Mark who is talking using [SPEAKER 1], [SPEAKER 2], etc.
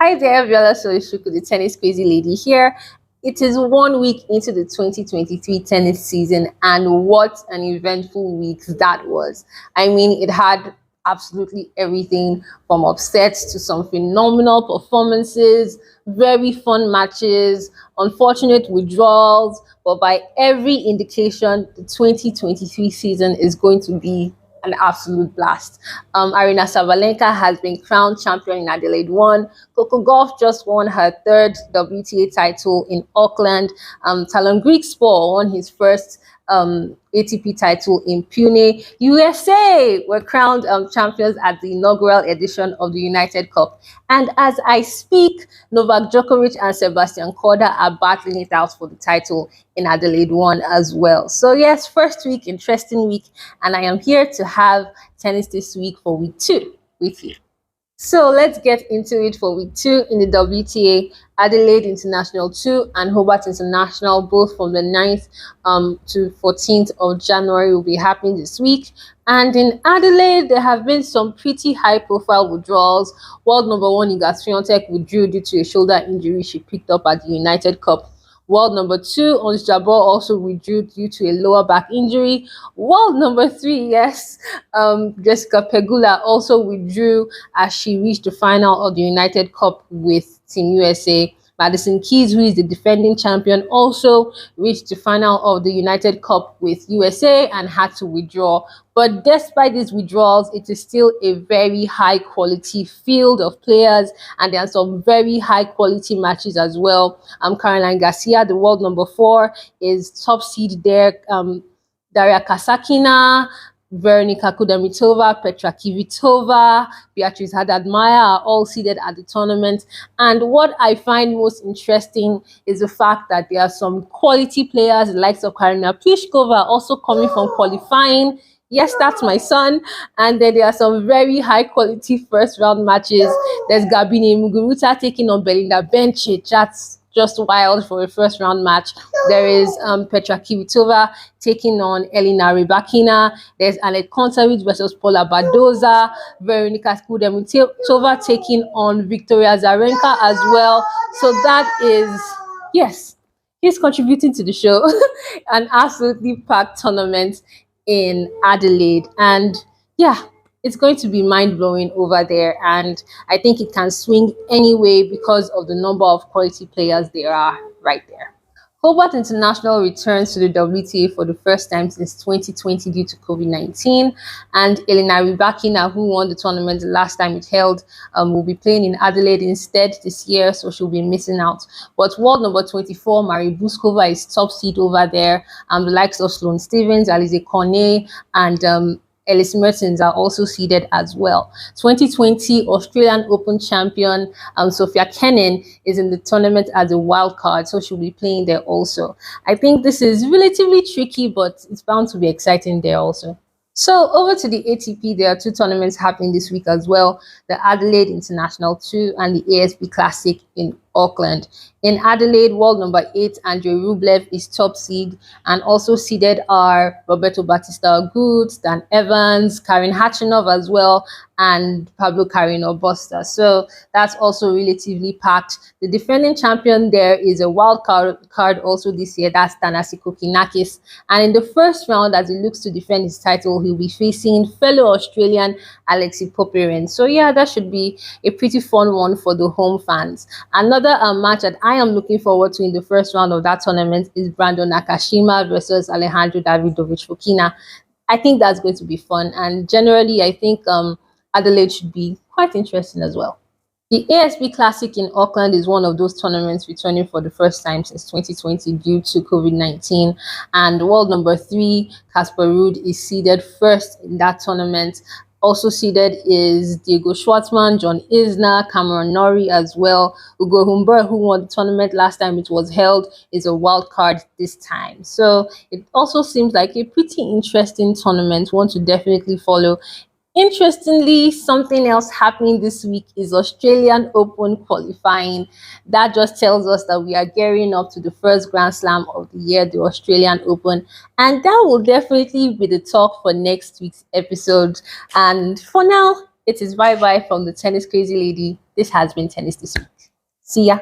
[SPEAKER 1] Hi there, Viola Solace-Chukwu, the tennis crazy lady here. It is 1 week into the 2023 tennis season, and what an eventful week that was. I mean, it had absolutely everything from upsets to some phenomenal performances, very fun matches, unfortunate withdrawals, but by every indication, the 2023 season is going to be an absolute blast. Arina Sabalenka has been crowned champion in Adelaide 1. Coco Gauff just won her third WTA title in Auckland. Talon Griekspoor won his first ATP title in Pune. USA were crowned champions at the inaugural edition of the United Cup. And as I speak, Novak Djokovic and Sebastian Korda are battling it out for the title in Adelaide 1 as well. So yes, first week, interesting week, and I am here to have tennis this week for week 2 with you. So let's get into it for week 2 in the WTA. Adelaide International 2 and Hobart International, both from the 9th to 14th of January, will be happening this week. And in Adelaide, there have been some pretty high-profile withdrawals. World number 1 Iga Swiatek withdrew due to a shoulder injury she picked up at the United Cup. World number 2, Ons Jabeur, also withdrew due to a lower back injury. World number 3, yes, Jessica Pegula also withdrew as she reached the final of the United Cup with Team USA. Madison Keys, who is the defending champion, also reached the final of the United Cup with USA and had to withdraw. But despite these withdrawals, it is still a very high quality field of players, and there are some very high quality matches as well. Caroline Garcia, the world number 4, is top seed there. Daria Kasatkina, Veronika Kudermetova, Petra Kvitova, Beatrice Haddad-Maia are all seated at the tournament. And what I find most interesting is the fact that there are some quality players, the likes of Karina Pliskova, also coming from qualifying. Yes, that's my son. And then there are some very high quality first round matches. There's Gabine Muguruza taking on Belinda Bencic. That's just wild for a first round match. There is Petra Kvitova taking on Elena Rybakina. There's Anet Kontavic versus Paula Badoza. Veronika Kudermetova taking on Victoria Azarenka as well. So that is, yes, he's contributing to the show. An absolutely packed tournament in Adelaide. And yeah, it's going to be mind-blowing over there, and I think it can swing anyway because of the number of quality players there are right there. Hobart International returns to the WTA for the first time since 2020 due to COVID-19, and Elena Rybakina, who won the tournament the last time it held, will be playing in Adelaide instead this year, so she'll be missing out. But world number 24, Marie Buskova, is top seed over there, and the likes of Sloane Stephens, Alize Cornet, and Ellis Mertens are also seeded as well. 2020 Australian Open champion Sophia Kenin is in the tournament as a wild card, so she'll be playing there also. I think this is relatively tricky, but it's bound to be exciting there also. So over to the ATP, there are 2 tournaments happening this week as well, the Adelaide International 2 and the ASB Classic in Auckland. In Adelaide, world number 8, Andrei Rublev is top seed, and also seeded are Roberto Bautista Agut, Dan Evans, Karen Khachanov as well, and Pablo Carreño Busta. So that's also relatively packed. The defending champion there is a wild card also this year, that's Thanasi Kokinakis. And in the first round, as he looks to defend his title, he'll be facing fellow Australian Alexei Popyrin. So yeah, that should be a pretty fun one for the home fans. Another match that I am looking forward to in the first round of that tournament is Brandon Nakashima versus Alejandro Davidovich Fokina. I think that's going to be fun, and generally I think Adelaide should be quite interesting as well. The ASB Classic in Auckland is one of those tournaments returning for the first time since 2020 due to COVID-19, and world number 3, Casper Ruud, is seeded first in that tournament. Also seeded is Diego Schwartzman, John Isner, Cameron Norrie as well. Ugo Humbert, who won the tournament last time it was held, is a wild card this time. So it also seems like a pretty interesting tournament, one to definitely follow. Interestingly, something else happening this week is Australian Open qualifying. That just tells us that we are gearing up to the first Grand Slam of the year, the Australian Open. And that will definitely be the talk for next week's episode. And for now, It is bye bye from the tennis crazy lady. This has been Tennis This Week. See ya.